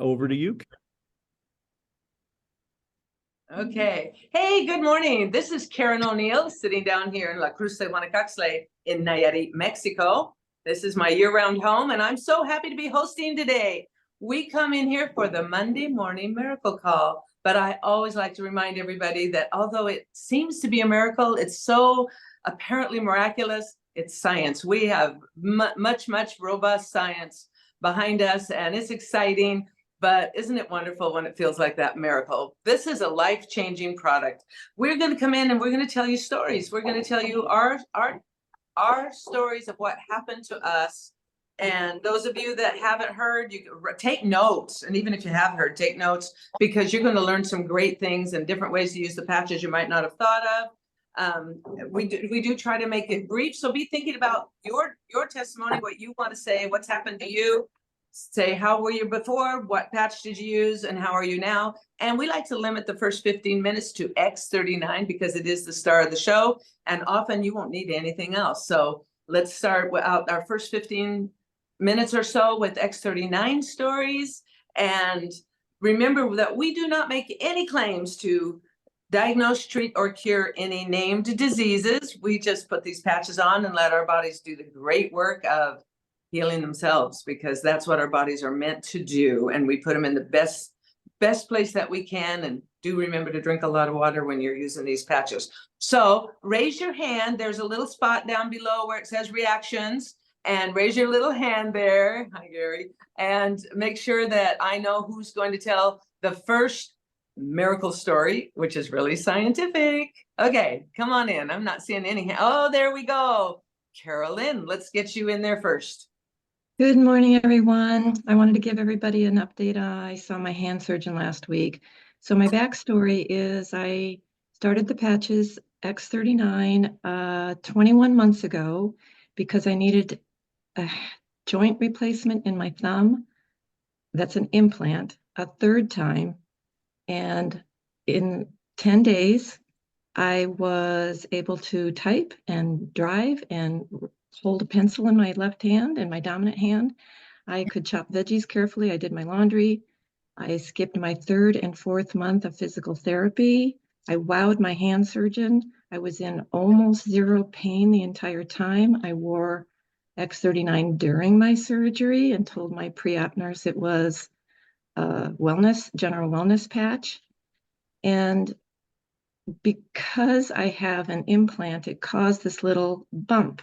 Over to you. Okay. Hey, good morning. This is Karen O'Neill sitting down here in La Cruz de Guanacaxtla in Nayarit, Mexico. This is my year-round home, and I'm so happy to be hosting today. We come in here for the Monday morning miracle call, but I always like to remind everybody that although it seems to be a miracle, it's so apparently miraculous, it's science. We have much robust science behind us, and it's exciting. But isn't it wonderful when it feels like that miracle? This is a life-changing product. We're going to come in and we're going to tell you stories. We're going to tell you our stories of what happened to us. And those of you that haven't heard, you take notes. And even if you have heard, take notes, because you're going to learn some great things and different ways to use the patches you might not have thought of. We do try to make it brief. So be thinking about your testimony, what you want to say, what's happened to you. Say, how were you before? What patch did you use? And how are you now? And we like to limit the first 15 minutes to X39 because it is the star of the show. And often you won't need anything else. So let's start with our first 15 minutes or so with X39 stories. And remember that we do not make any claims to diagnose, treat, or cure any named diseases. We just put these patches on and let our bodies do the great work of healing themselves, because that's what our bodies are meant to do. And we put them in the best place that we can. And do remember to drink a lot of water when you're using these patches. So raise your hand. There's a little spot down below where it says reactions, and raise your little hand there. Hi, Gary. And make sure that I know who's going to tell the first miracle story, which is really scientific. Okay, come on in. I'm not seeing any. Oh, there we go. Carolyn, let's get you in there first. Good morning, everyone. I wanted to give everybody an update. I saw my hand surgeon last week. So my backstory is I started the patches X39 21 months ago because I needed a joint replacement in my thumb. That's an implant, a third time. And in 10 days, I was able to type and drive and hold a pencil in my left hand and my dominant hand. I could chop veggies carefully. I did my laundry. I skipped my 3rd and 4th month of physical therapy. I wowed my hand surgeon. I was in almost zero pain the entire time. I wore X39 during my surgery and told my pre-op nurse it was a general wellness patch. And because I have an implant, it caused this little bump.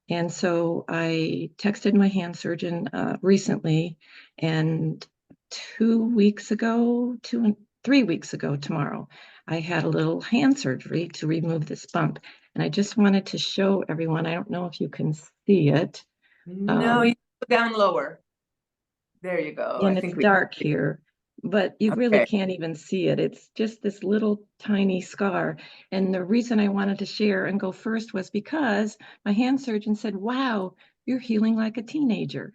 And so I texted my hand surgeon recently, and 3 weeks ago tomorrow, I had a little hand surgery to remove this bump. And I just wanted to show everyone, I don't know if you can see it. No, you go down lower. There you go. And it's dark here, but you really can't even see it. It's just this little tiny scar. And the reason I wanted to share and go first was because my hand surgeon said, wow, you're healing like a teenager.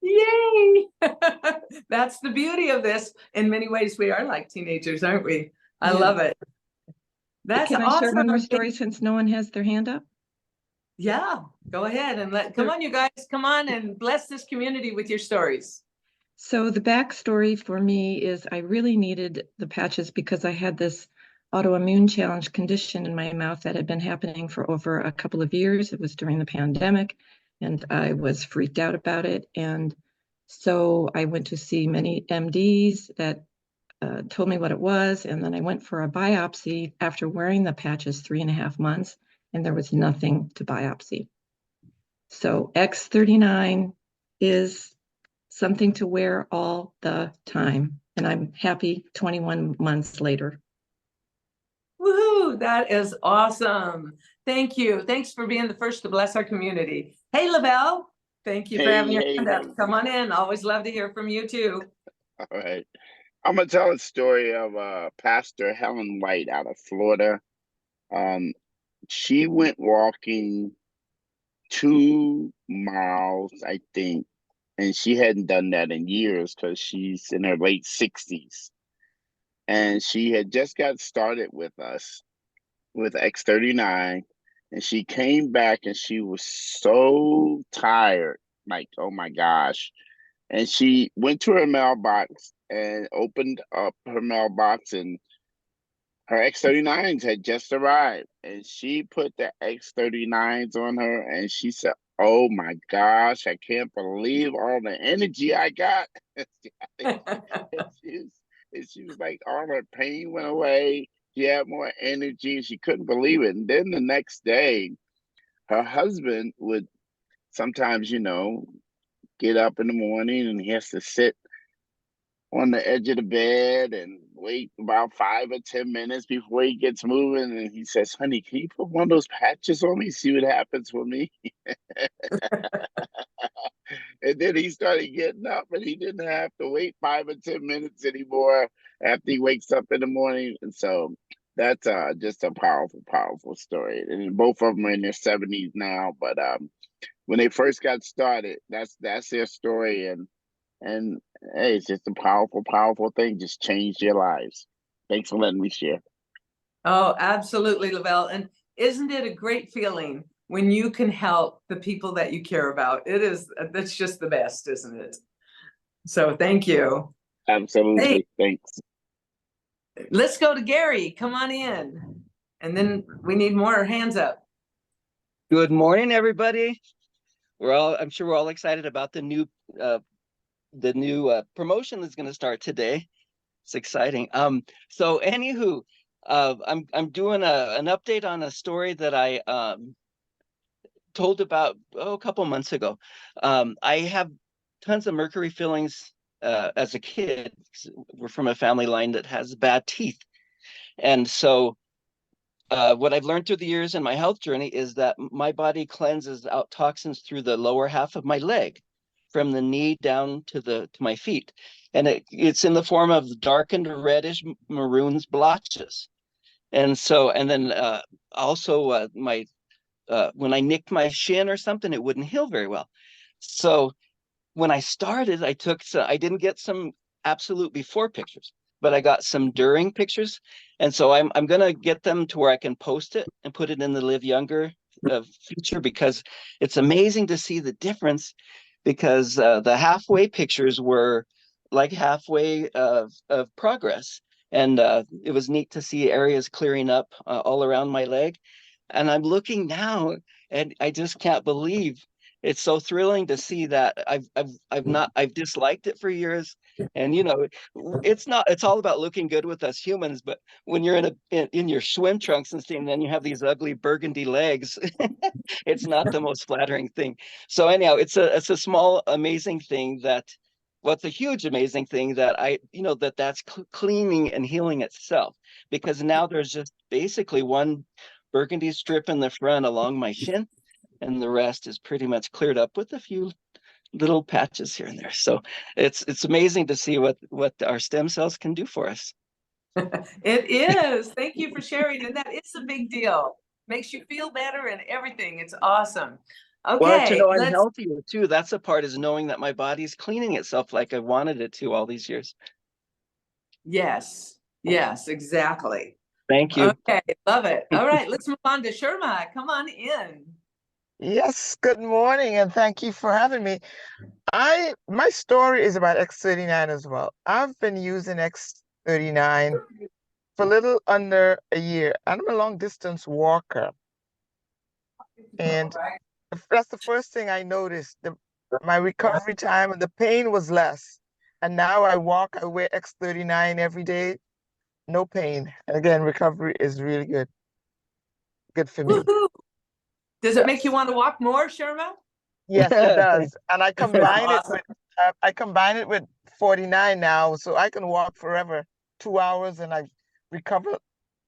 Yay! That's the beauty of this. In many ways, we are like teenagers, aren't we? I love it. That's Can I share one more story since no one has their hand up? Yeah, go ahead and come on, you guys, come on and bless this community with your stories. So the backstory for me is I really needed the patches because I had this autoimmune challenge condition in my mouth that had been happening for over a couple of years. It was during the pandemic, and I was freaked out about it. And so I went to see many MDs that told me what it was. And then I went for a biopsy after wearing the patches 3.5 months, and there was nothing to biopsy. So X39 is something to wear all the time. And I'm happy 21 months later. Woohoo, that is awesome. Thank you. Thanks for being the first to bless our community. Hey, Lavelle, thank you for having your hand up. Come on in. Always love to hear from you too. All right. I'm going to tell a story of Pastor Helen White out of Florida. She went walking 2 miles, I think, and she hadn't done that in years because she's in her late 60s. And she had just got started with us with X39, and she came back and she was so tired, like, oh my gosh. And she went to her mailbox and opened up her mailbox, and her X39s had just arrived. And she put the X39s on her, and she said, "Oh my gosh, I can't believe all the energy I got." And she was, and she was like, all her pain went away. She had more energy. She couldn't believe it. And then the next day, her husband would sometimes, get up in the morning and he has to sit on the edge of the bed and wait about 5 or 10 minutes before he gets moving. And he says, "Honey, can you put one of those patches on me, see what happens with me?" And then he started getting up and he didn't have to wait 5 or 10 minutes anymore after he wakes up in the morning. And so that's just a powerful, powerful story. And both of them are in their 70s now, but when they first got started, that's their story. And hey, it's just a powerful, powerful thing. Just changed their lives. Thanks for letting me share. Oh, absolutely, Lavelle. And isn't it a great feeling when you can help the people that you care about? That's just the best, isn't it? So thank you. Hey, Absolutely. Thanks. let's go to Gary. Come on in. And then we need more hands up. Good morning, everybody. I'm sure we're all excited about the new promotion that's going to start today. It's exciting. So anywho, I'm doing an update on a story that I told about a couple months ago. I have tons of mercury fillings as a kid. We're from a family line that has bad teeth, and so what I've learned through the years in my health journey is that my body cleanses out toxins through the lower half of my leg, from the knee down to my feet, and it's in the form of darkened reddish maroons blotches. And then also my when I nicked my shin or something, it wouldn't heal very well. So when I started, I didn't get some absolute before pictures, but I got some during pictures. And so I'm gonna get them to where I can post it and put it in the Live Younger feature, because it's amazing to see the difference, because the halfway pictures were like halfway of progress. And it was neat to see areas clearing up all around my leg. And I'm looking now and I just can't believe, it's so thrilling to see that I've disliked it for years. And it's all about looking good with us humans, but when you're in your swim trunks and thing, then you have these ugly burgundy legs. It's not the most flattering thing. So anyhow, it's a small amazing thing what's a huge amazing thing that that's cleaning and healing itself, because now there's just basically one burgundy strip in the front along my shin, and the rest is pretty much cleared up with a few little patches here and there. So it's amazing to see what our stem cells can do for us. It is. Thank you for sharing. And that is a big deal. Makes you feel better and everything. It's awesome. Well, to Okay, know I'm healthier too, that's a part, is knowing that my body's cleaning itself like I wanted it to all these years. Yes, exactly. Thank you. Okay, love it. All right, let's move on to Sherma. Come on in. Yes, good morning, and thank you for having me. My story is about X39 as well. I've been using X39 for a little under a year, and I'm a long distance walker. And that's the first thing I noticed. My recovery time and the pain was less. And now I wear X39 every day, no pain. And again, recovery is really good. Good for me. Woohoo! Does it make you want to walk more, Sherma? Yes, it does. And I combine Awesome. I combine it with 49 now, so I can walk forever, 2 hours, and I recover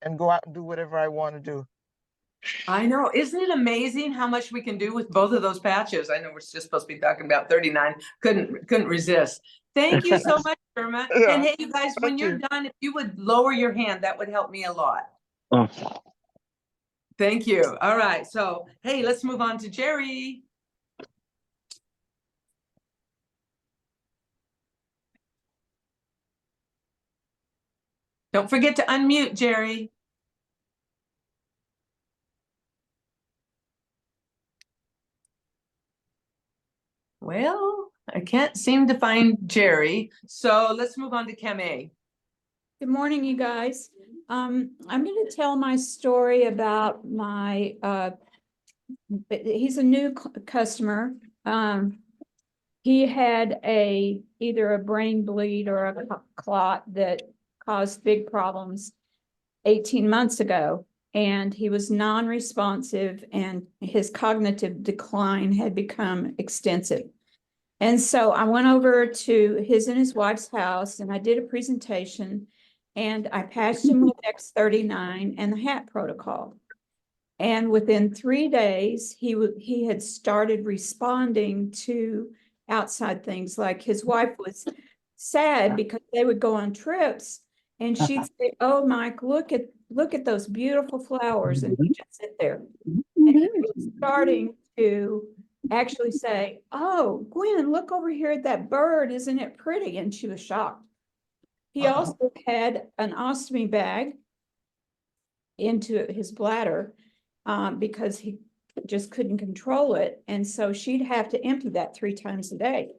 and go out and do whatever I want to do. I know. Isn't it amazing how much we can do with both of those patches? I know we're just supposed to be talking about 39. Couldn't resist. Thank you so much, Sherma. Yeah, And hey, you guys, when thank you're you. done, if you would lower your hand, that would help me a lot. Oh. Thank you. All right. So, hey, let's move on to Jerry. Don't forget to unmute, Jerry. Well, I can't seem to find Jerry, so let's move on to Kame. Good morning, you guys. I'm going to tell my story about my, he's a new customer. He had either a brain bleed or a clot that caused big problems 18 months ago. And he was non-responsive and his cognitive decline had become extensive. And so I went over to his and his wife's house and I did a presentation and I patched him with X39 and the HAT protocol. And within 3 days, he had started responding to outside things. Like his wife was sad because they would go on trips and she'd say, "Oh, Mike, look at those beautiful flowers." And he'd just sit there. And he was starting to actually say, "Oh, Gwen, look over here at that bird. Isn't it pretty?" And she was shocked. He also had an ostomy bag into his bladder because he just couldn't control it. And so she'd have to empty that 3 times a day.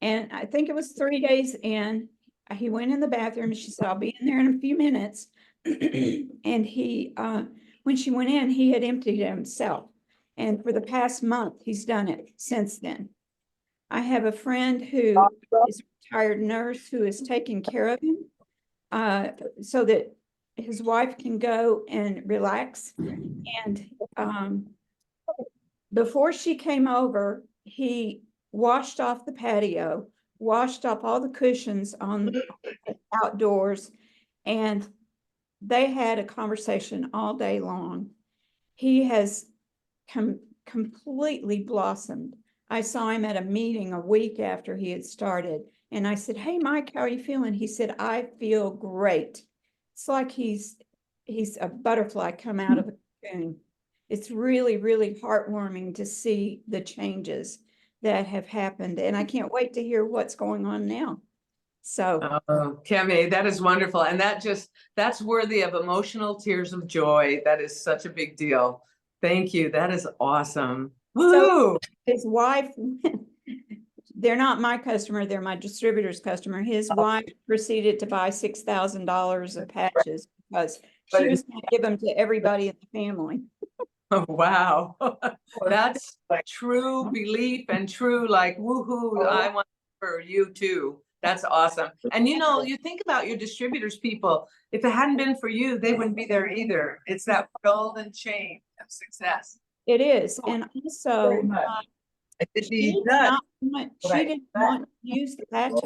And I think it was 3 days in, he went in the bathroom and she said, "I'll be in there in a few minutes." And when she went in, he had emptied it himself. And for the past month, he's done it since then. I have a friend who is a retired nurse who is taking care of him so that his wife can go and relax. And before she came over, he washed off the patio, washed off all the cushions on the outdoors, and they had a conversation all day long. He has completely blossomed. I saw him at a meeting a week after he had started, and I said, "Hey, Mike, how are you feeling?" He said, "I feel great." It's like he's a butterfly come out of a cocoon. It's really, really heartwarming to see the changes that have happened, and I can't wait to hear what's going on now. So, Oh, Kame, that is wonderful. And that's worthy of emotional tears of joy. That is such a big deal. Thank you. That is awesome. Woo! his wife, they're not my customer, they're my distributor's customer. His wife proceeded to buy $6,000 of patches because she was going to give them to everybody in the family. Oh, wow. That's true belief and true, like, woohoo, I want for you too. That's awesome. And you think about your distributors people, if it hadn't been for you, they wouldn't be there either. It's that golden chain of success. It is. And also, she didn't want to use the patches.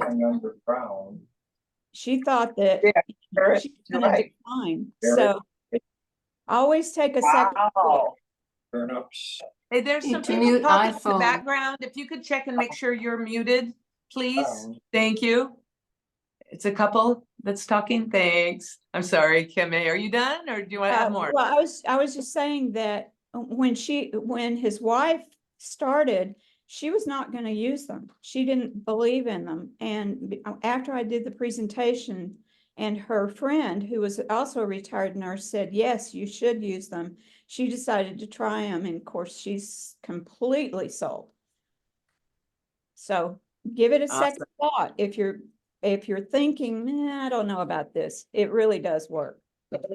She thought that she was going to decline. So always take a second look. Hey, there's some to people mute talking in the iPhone. background. If you could check and make sure you're muted, please. Thank you. It's a couple that's talking. Thanks. I'm sorry, Kame. Are you done, or do you want to add more? Well, I was just saying that when his wife started, she was not going to use them. She didn't believe in them. And after I did the presentation, and her friend, who was also a retired nurse, said, "Yes, you should use them," she decided to try them. And of course, she's completely sold. So give it a second thought. If you're thinking, I don't know about this, it really does work.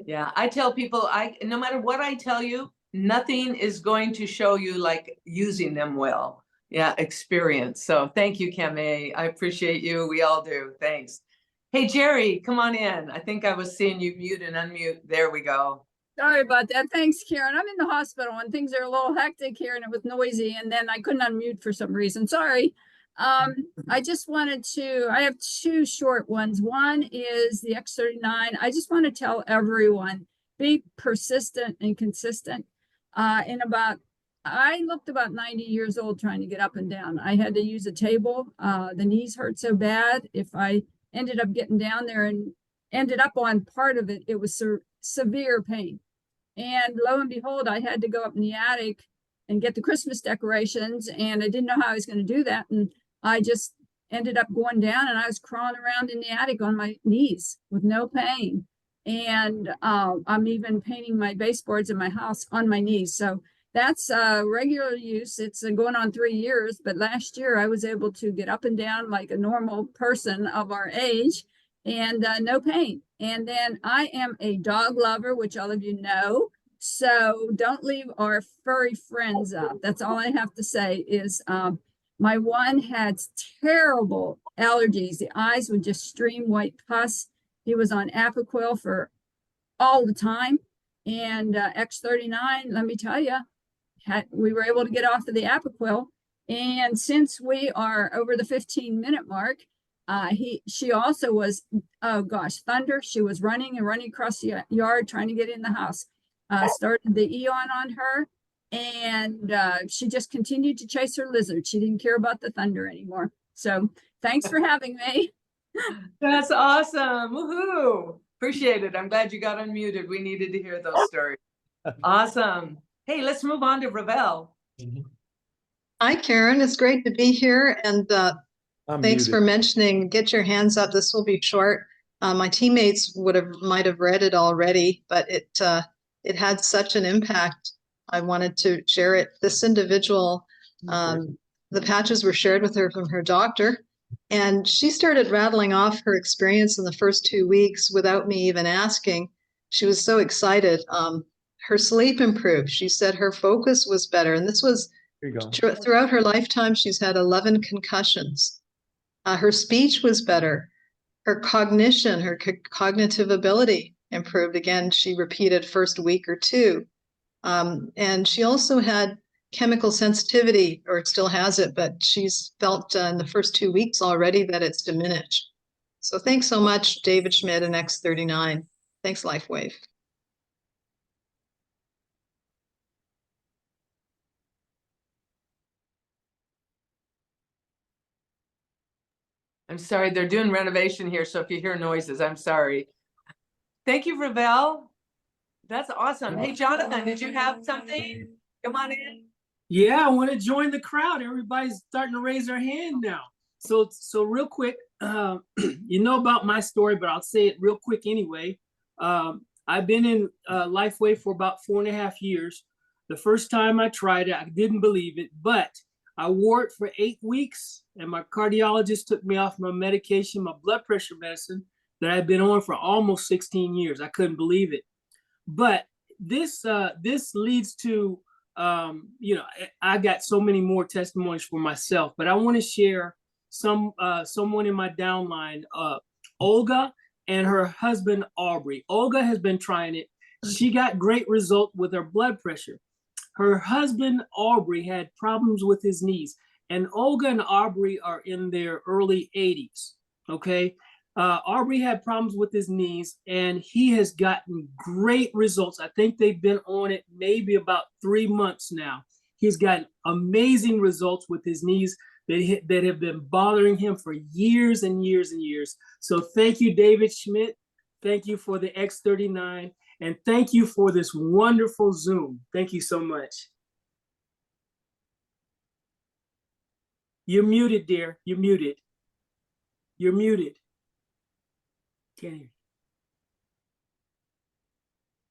Yeah, I tell people, no matter what I tell you, nothing is going to show you like using them well. Yeah, experience. So thank you, Kame. I appreciate you. We all do. Thanks. Hey, Jerry, come on in. I think I was seeing you mute and unmute. There we go. Sorry about that. Thanks, Karen. I'm in the hospital and things are a little hectic here and it was noisy and then I couldn't unmute for some reason. Sorry. I just wanted I have 2 short ones. One is the X39. I just want to tell everyone, be persistent and consistent. I looked about 90 years old trying to get up and down. I had to use a table. The knees hurt so bad. If I ended up getting down there and ended up on part of it, it was severe pain. And lo and behold, I had to go up in the attic and get the Christmas decorations. And I didn't know how I was going to do that. And I just ended up going down and I was crawling around in the attic on my knees with no pain. And I'm even painting my baseboards in my house on my knees. So that's regular use. It's going on 3 years, but last year I was able to get up and down like a normal person of our age and no pain. And then I am a dog lover, which all of you know. So don't leave our furry friends up. That's all I have to say is my one had terrible allergies. The eyes would just stream white pus. He was on Apoquel for all the time. And X39, let me tell you, we were able to get off of the Apoquel. And since we are over the 15-minute mark, she also was, oh gosh, thunder. She was running across the yard trying to get in the house. Started the Eon on her, and she just continued to chase her lizard. She didn't care about the thunder anymore. So thanks for having me. That's awesome. Woohoo. Appreciate it. I'm glad you got unmuted. We needed to hear those stories. Awesome. Hey, let's move on to Ravel. Hi, Karen. It's great to be here. And I'm thanks muted. for mentioning, get your hands up. This will be short. My teammates might have read it already, but it had such an impact. I wanted to share it. This individual, the patches were shared with her from her doctor, and she started rattling off her experience in the first 2 weeks without me even asking. She was so excited. Her sleep improved. She said her focus was better. And this was Here you go. throughout her lifetime. She's had 11 concussions. Her speech was better. Her cognition, her cognitive ability improved. Again, she repeated first week or two. And she also had chemical sensitivity, or still has it, but she's felt in the first 2 weeks already that it's diminished. So thanks so much, David Schmidt and X39. Thanks, LifeWave. I'm sorry, they're doing renovation here, so if you hear noises, I'm sorry. Thank you, Ravel. That's awesome. Hey, Jonathan, did you have something? Come on in. Yeah, I want to join the crowd. Everybody's starting to raise their hand now. So real quick, you know about my story, but I'll say it real quick anyway. I've been in LifeWave for about 4.5 years. The first time I tried it, I didn't believe it, but I wore it for 8 weeks, and my cardiologist took me off my medication, my blood pressure medicine that I've been on for almost 16 years. I couldn't believe it. But this leads to, I got so many more testimonies for myself, but I want to share someone in my downline, Olga and her husband, Aubrey. Olga has been trying it. She got great result with her blood pressure. Her husband, Aubrey, had problems with his knees, and Olga and Aubrey are in their early 80s, okay? Aubrey had problems with his knees, and he has gotten great results. I think they've been on it maybe about 3 months now. He's gotten amazing results with his knees that have been bothering him for years and years and years. So thank you, David Schmidt. Thank you for the X39. And thank you for this wonderful Zoom. Thank you so much. You're muted, dear. You're muted. You're muted. Can't hear you.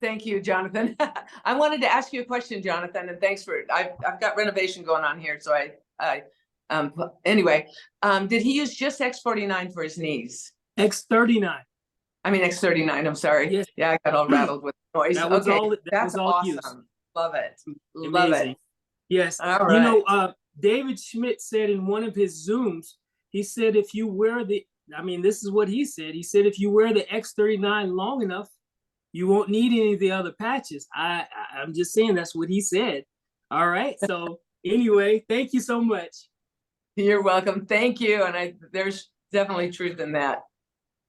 Thank you, Jonathan. I wanted to ask you a question, Jonathan, and thanks for, I've got renovation going on here. So anyway, did he use just X49 for his knees? X39. I mean, X39, I'm sorry. Yes. Yeah, I got all rattled with noise. That was Okay, all. that's was all awesome. used. Love it. Love Amazing. it. Yes. All You right. know, David Schmidt said in one of his Zooms, he said, if you wear this is what he said. He said, if you wear the X39 long enough, you won't need any of the other patches. I'm just saying that's what he said. All right. So anyway, thank you so much. You're welcome. Thank you. And there's definitely truth in that.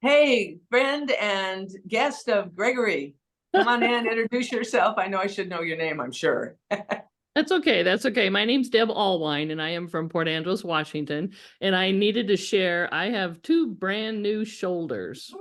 Hey, friend and guest of Gregory, come on in, introduce yourself. I know I should know your name, I'm sure. That's okay. That's okay. My name's Deb Allwine, and I am from Port Angeles, Washington. And I needed to share, I have 2 brand new shoulders.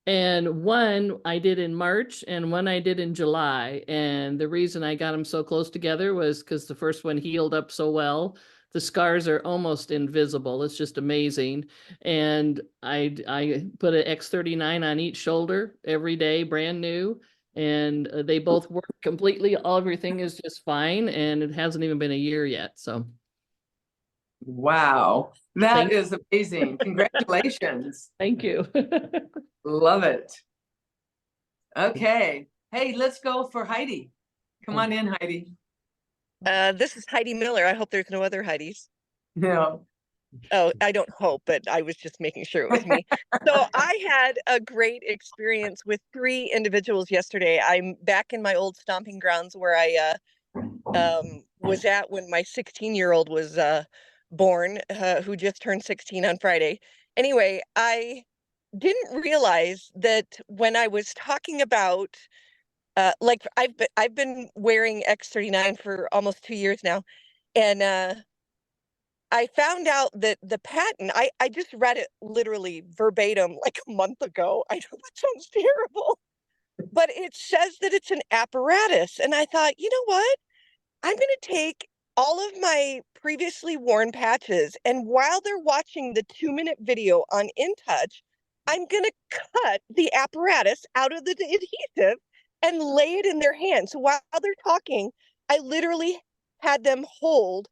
And one I did in March and one I did in July. And the reason I got them so close together was because the first one healed up so well. The scars are almost invisible. It's just amazing. And I put an X39 on each shoulder every day, brand new. And they both work completely. Everything is just fine. And it hasn't even been a year yet. So Wow, that Thank- is amazing. Congratulations. thank you. Love it. Okay. Hey, let's go for Heidi. Come on in, Heidi. This is Heidi Miller. I hope there's no other Heidis. Yeah. Oh, I don't hope, but I was just making sure it was me. So I had a great experience with 3 individuals yesterday. I'm back in my old stomping grounds where I was at when my 16-year-old was born, who just turned 16 on Friday. Anyway, I didn't realize that when I was talking about like I've been wearing X39 for almost 2 years now, and I found out that the patent, I just read it literally verbatim like a month ago. I know that sounds terrible, but it says that it's an apparatus. And I thought, you know what? I'm going to take all of my previously worn patches, and while they're watching the 2-minute video on InTouch, I'm going to cut the apparatus out of the adhesive and lay it in their hands. So while they're talking, I literally had them hold,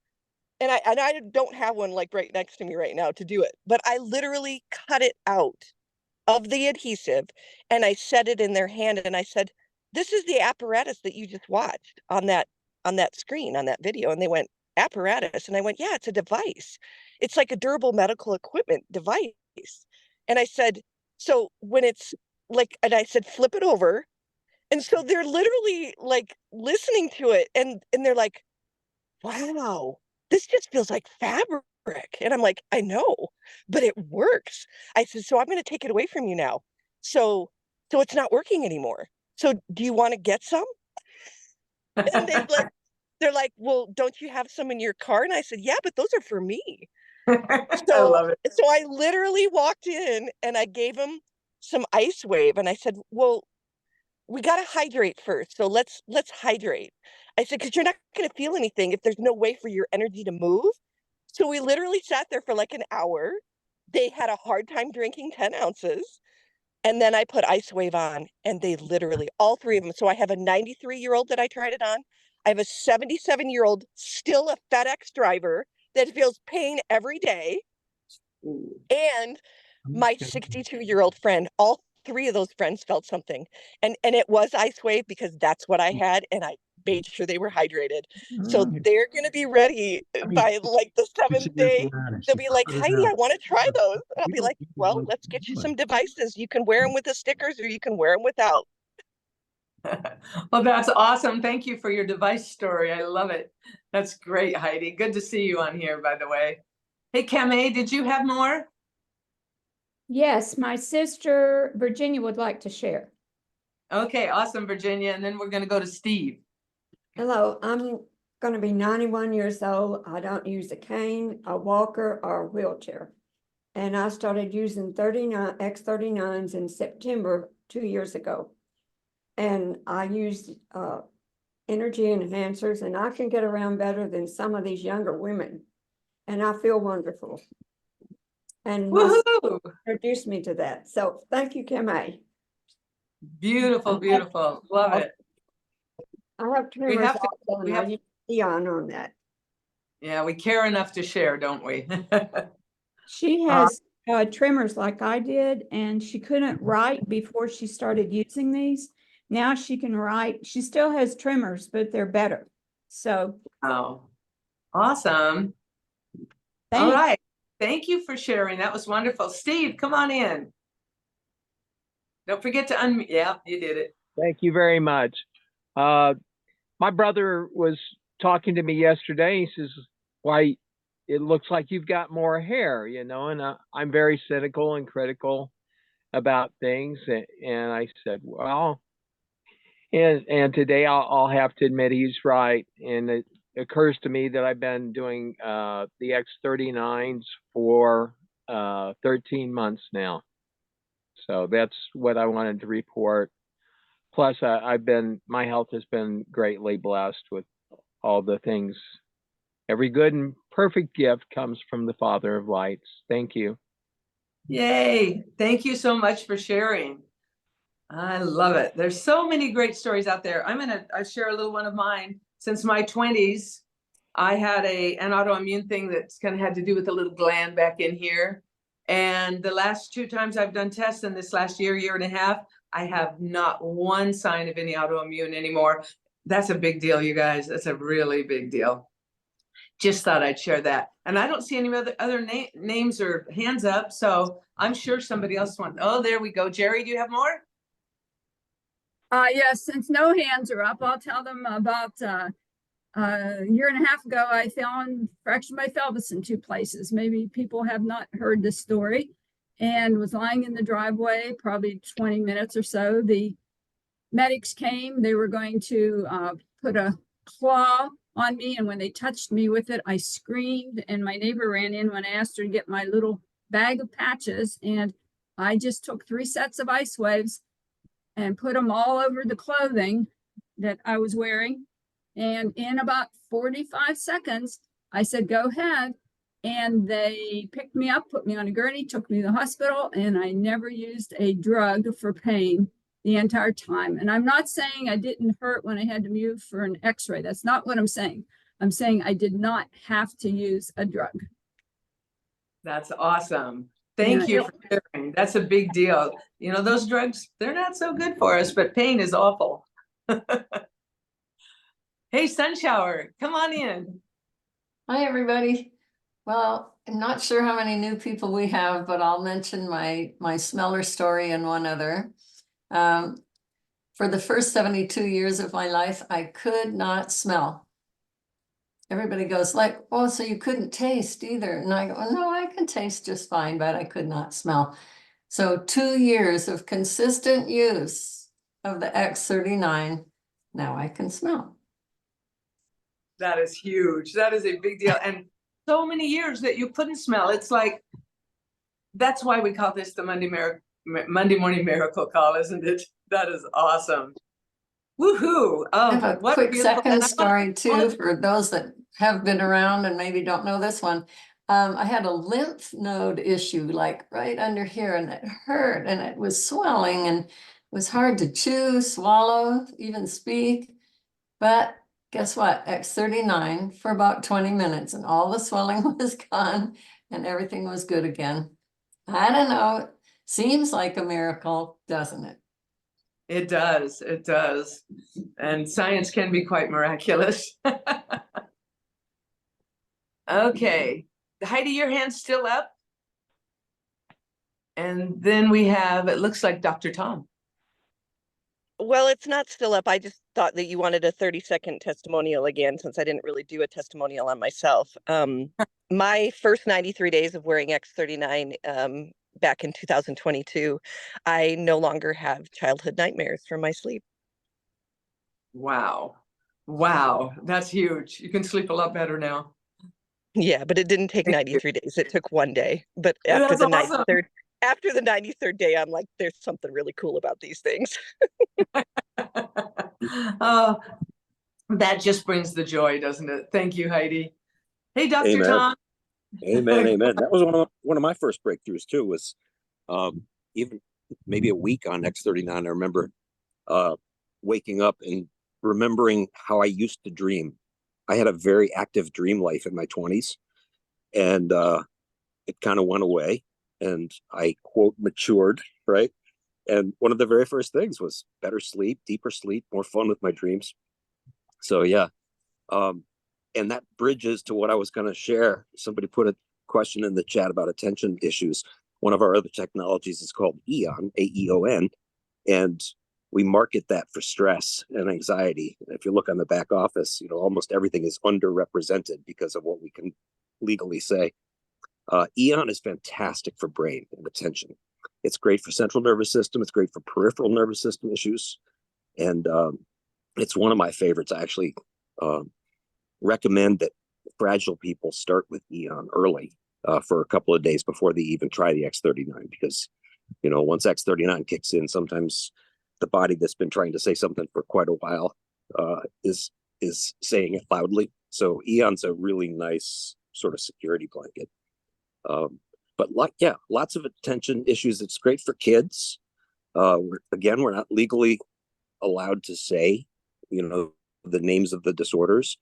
and I don't have one like right next to me right now to do it, but I literally cut it out of the adhesive and I set it in their hand and I said, "This is the apparatus that you just watched on that screen, on that video." And they went, "Apparatus?" And I went, "Yeah, it's a device. It's like a durable medical equipment device." And I said, "So when it's like," and I said, "Flip it over." And so they're literally like listening to it and they're like, "Wow, this just feels like fabric." And I'm like, "I know, but it works." I said, "So I'm going to take it away from you now. So it's not working anymore. So do you want to get some?" And they're like, "Well, don't you have some in your car?" And I said, "Yeah, but those are for me." I love it. So I literally walked in and I gave them some Ice Wave and I said, "Well, we got to hydrate first. So let's hydrate." I said, "Because you're not going to feel anything if there's no way for your energy to move." So we literally sat there for like an hour. They had a hard time drinking 10 ounces. And then I put Ice Wave on and they literally, all 3 of them. So I have a 93-year-old that I tried it on. I have a 77-year-old, still a FedEx driver that feels pain every day. And my 62-year-old friend, all 3 of those friends felt something. And it was Ice Wave because that's what I had. And I made sure they were hydrated. So they're going to be ready by like the 7th day. They'll be like, "Heidi, I want to try those." And I'll be like, "Well, let's get you some devices. You can wear them with the stickers or you can wear them without." Well, that's awesome. Thank you for your device story. I love it. That's great, Heidi. Good to see you on here, by the way. Hey, Kame, did you have more? Yes, my sister Virginia would like to share. Okay, awesome, Virginia. And then we're going to go to Steve. Hello, I'm going to be 91 years old. I don't use a cane, a walker, or a wheelchair. And I started using X39s in September 2 years ago. And I used energy enhancers, and I can get around better than some of these younger women. And I feel wonderful. And my sister introduced me to that. So thank you, Kim A. Beautiful, beautiful. Love it. I have tremors also, and I use Eon on that. Yeah, we care enough to share, don't we? She has tremors like I did, and she couldn't write before she started using these. Now she can write. She still has tremors, but they're better. So. Oh, awesome. Thanks. All right. Thank you for sharing. That was wonderful. Steve, come on in. Don't forget to unmute. Yeah, you did it. Thank you very much. My brother was talking to me yesterday. He says, "Why, it looks like you've got more hair," and I'm very cynical and critical about things. And I said, "Well," and today I'll have to admit he's right. And it occurs to me that I've been doing the X39s for 13 months now. So that's what I wanted to report. Plus, my health has been greatly blessed with all the things. Every good and perfect gift comes from the Father of lights. Thank you. Yay. Thank you so much for sharing. I love it. There's so many great stories out there. I share a little one of mine. Since my 20s, I had an autoimmune thing that's kind of had to do with a little gland back in here. And the last 2 times I've done tests in this last year and a half, I have not one sign of any autoimmune anymore. That's a big deal, you guys. That's a really big deal. Just thought I'd share that. And I don't see any other names or hands up, so I'm sure somebody else wants. Oh, there we go. Jerry, do you have more? Yes, since no hands are up, I'll tell them about a year and a half ago, I fractured my pelvis in 2 places. Maybe people have not heard this story, and was lying in the driveway, probably 20 minutes or so. The medics came, they were going to put a claw on me, and when they touched me with it, I screamed, and my neighbor ran in when I asked her to get my little bag of patches, and I just took 3 sets of ice waves and put them all over the clothing that I was wearing. And in about 45 seconds, I said, go ahead. And they picked me up, put me on a gurney, took me to the hospital, and I never used a drug for pain the entire time. And I'm not saying I didn't hurt when I had to move for an x-ray. That's not what I'm saying. I'm saying I did not have to use a drug. That's awesome. Thank you for sharing. That's a big deal. You know, those drugs, they're not so good for us, but pain is awful. Hey, Sunshower, come on in. Hi, everybody. Well, I'm not sure how many new people we have, but I'll mention my smeller story and one other. For the first 72 years of my life, I could not smell. Everybody goes like, oh, so you couldn't taste either. And I go, no, I can taste just fine, but I could not smell. So 2 years of consistent use of the X39, now I can smell. That is huge. That is a big deal. And so many years that you couldn't smell. It's like, that's why we call this the Monday Morning Miracle Call, isn't it? That is awesome. Woohoo. I have a quick second story too, for those that have been around and maybe don't know this one. I had a lymph node issue, like right under here, and it hurt and it was swelling and it was hard to chew, swallow, even speak. But guess what? X39 for about 20 minutes and all the swelling was gone and everything was good again. I don't know. Seems like a miracle, doesn't it? It does. It does. And science can be quite miraculous. Okay. Heidi, your hand's still up. And then we have, it looks like Dr. Tom. Well, it's not still up. I just thought that you wanted a 30-second testimonial again, since I didn't really do a testimonial on myself. My first 93 days of wearing X39 back in 2022, I no longer have childhood nightmares from my sleep. Wow. Wow. That's huge. You can sleep a lot better now. Yeah, but it didn't take 93 days. It took 1 day. But after That's the awesome. 93rd day, I'm like, there's something really cool about these things. Oh, that just brings the joy, doesn't it? Thank you, Heidi. Hey, Dr. Amen. Tom. Amen, amen. That was one of my first breakthroughs too. Was even maybe a week on X39. I remember waking up and remembering how I used to dream. I had a very active dream life in my 20s, and it kind of went away. And I, quote, matured, right? And one of the very first things was better sleep, deeper sleep, more fun with my dreams. So yeah. And that bridges to what I was going to share. Somebody put a question in the chat about attention issues. One of our other technologies is called Aeon, A-E-O-N, and we market that for stress and anxiety. If you look on the back office, almost everything is underrepresented because of what we can legally say. Aeon is fantastic for brain and attention. It's great for central nervous system. It's great for peripheral nervous system issues. And it's one of my favorites. I actually recommend that fragile people start with Aeon early for a couple of days before they even try the X39, because, once X39 kicks in, sometimes the body that's been trying to say something for quite a while is saying it loudly. So Aeon's a really nice sort of security blanket. But lots of attention issues. It's great for kids. Again, we're not legally allowed to say, the names of the disorders,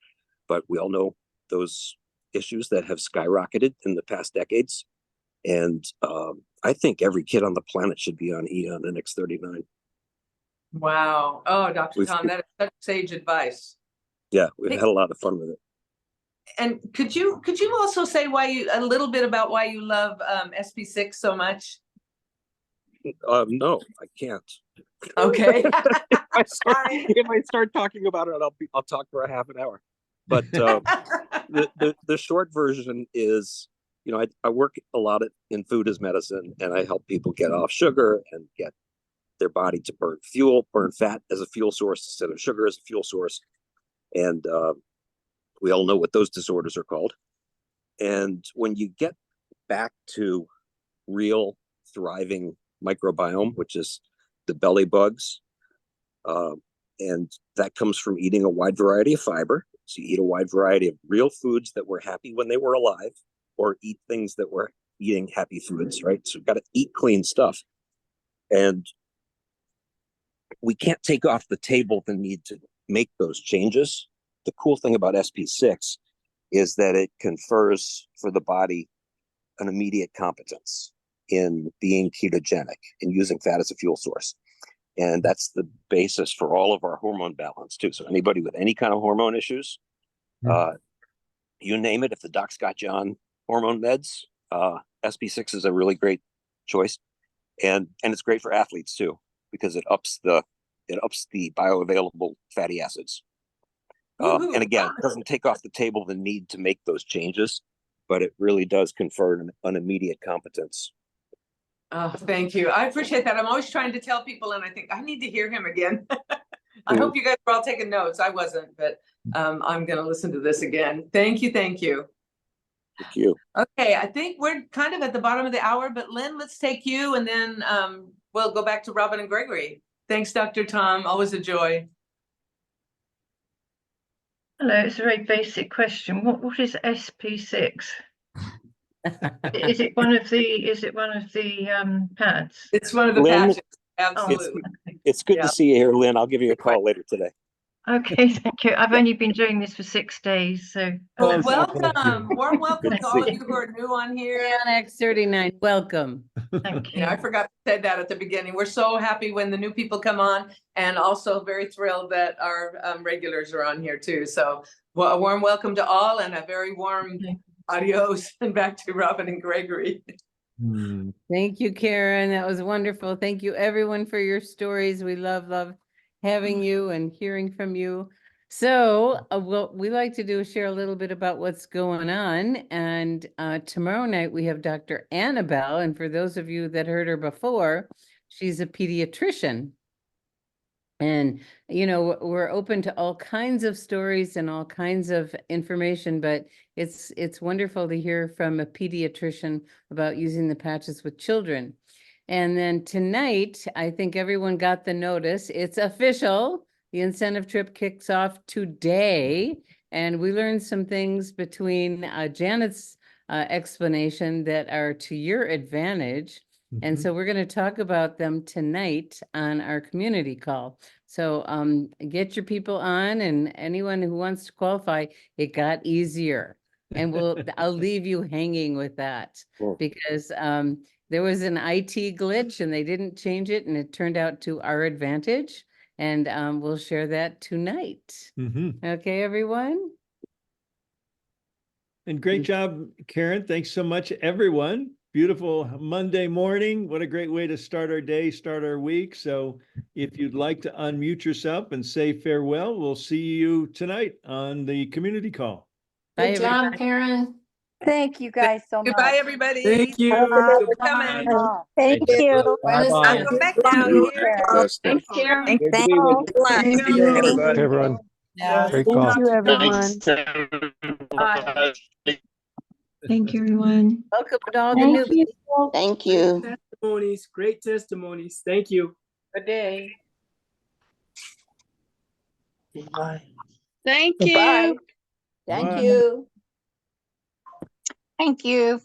but we all know those issues that have skyrocketed in the past decades. And I think every kid on the planet should be on Eon and X39. Wow. Oh, Dr. We've- Tom, that is such sage advice. Yeah, we've had a lot of fun with it. And could you also say a little bit about why you love SP6 so much? No, I can't. Okay. If I start talking about it, I'll talk for a half an hour. But the short version is, I work a lot in food as medicine, and I help people get off sugar and get their body to burn fat as a fuel source instead of sugar as a fuel source. And we all know what those disorders are called. And when you get back to real thriving microbiome, which is the belly bugs, and that comes from eating a wide variety of fiber. So you eat a wide variety of real foods that were happy when they were alive, or eat things that were eating happy foods, right? So you've got to eat clean stuff. And we can't take off the table the need to make those changes. The cool thing about SP6 is that it confers for the body an immediate competence in being ketogenic and using fat as a fuel source. And that's the basis for all of our hormone balance too. So anybody with any kind of hormone issues, you name it, if the doc's got you on hormone meds, SP6 is a really great choice. And it's great for athletes too, because it ups the bioavailable fatty acids. And again, it doesn't take off the table the need to make those changes, but it really does confer an immediate competence. Oh, thank you. I appreciate that. I'm always trying to tell people, and I think I need to hear him again. I hope you guys are all taking notes. I wasn't, but I'm going to listen to this again. Thank you. Thank you. Thank you. Okay, I think we're kind of at the bottom of the hour, but Lynn, let's take you, and then we'll go back to Robin and Gregory. Thanks, Dr. Tom. Always a joy. Hello, it's a very basic question. What is SP6? Is it one of the pads? It's one of the Lynn, patches. Absolutely. It's good to see you here, Lynn. I'll give you a call later today. Okay, thank you. I've only been doing this for 6 days, so. Welcome. Warm welcome to all of you who are new on here. On X39, welcome. Thank you. Yeah, I forgot to say that at the beginning. We're so happy when the new people come on, and also very thrilled that our regulars are on here too. So a warm welcome to all, and a very warm adios, and back to Robin and Gregory. Thank you, Karen. That was wonderful. Thank you, everyone, for your stories. We love having you and hearing from you. So what we like to do is share a little bit about what's going on. And tomorrow night we have Dr. Annabelle. And for those of you that heard her before, she's a pediatrician. And, we're open to all kinds of stories and all kinds of information, but it's wonderful to hear from a pediatrician about using the patches with children. And then tonight, I think everyone got the notice. It's official. The incentive trip kicks off today. And we learned some things between Janet's explanation that are to your advantage. And so we're going to talk about them tonight on our community call. So get your people on, and anyone who wants to qualify, it got easier. And I'll leave you hanging with that, because there was an IT glitch and they didn't change it, and it turned out to our advantage. And we'll share that tonight. Okay, everyone? And great job, Karen. Thanks so much, everyone. Beautiful Monday morning. What a great way to start our day, start our week. So if you'd like to unmute yourself and say farewell, we'll see you tonight on the community call. Good job, Karen. Thank you guys so much. Goodbye, everybody. Thank you. For coming. Thank you. Bye-bye. Go back down here. Thanks, Karen. Thank you. Thank you. Hey, everyone. Great call. Thank you, everyone. Thanks, everybody. Thank you, everyone. Welcome to all the new people. Thank you. Testimonies, great testimonies. Thank you. Good day. Bye. Thank Bye. you. Thank you. Thank you.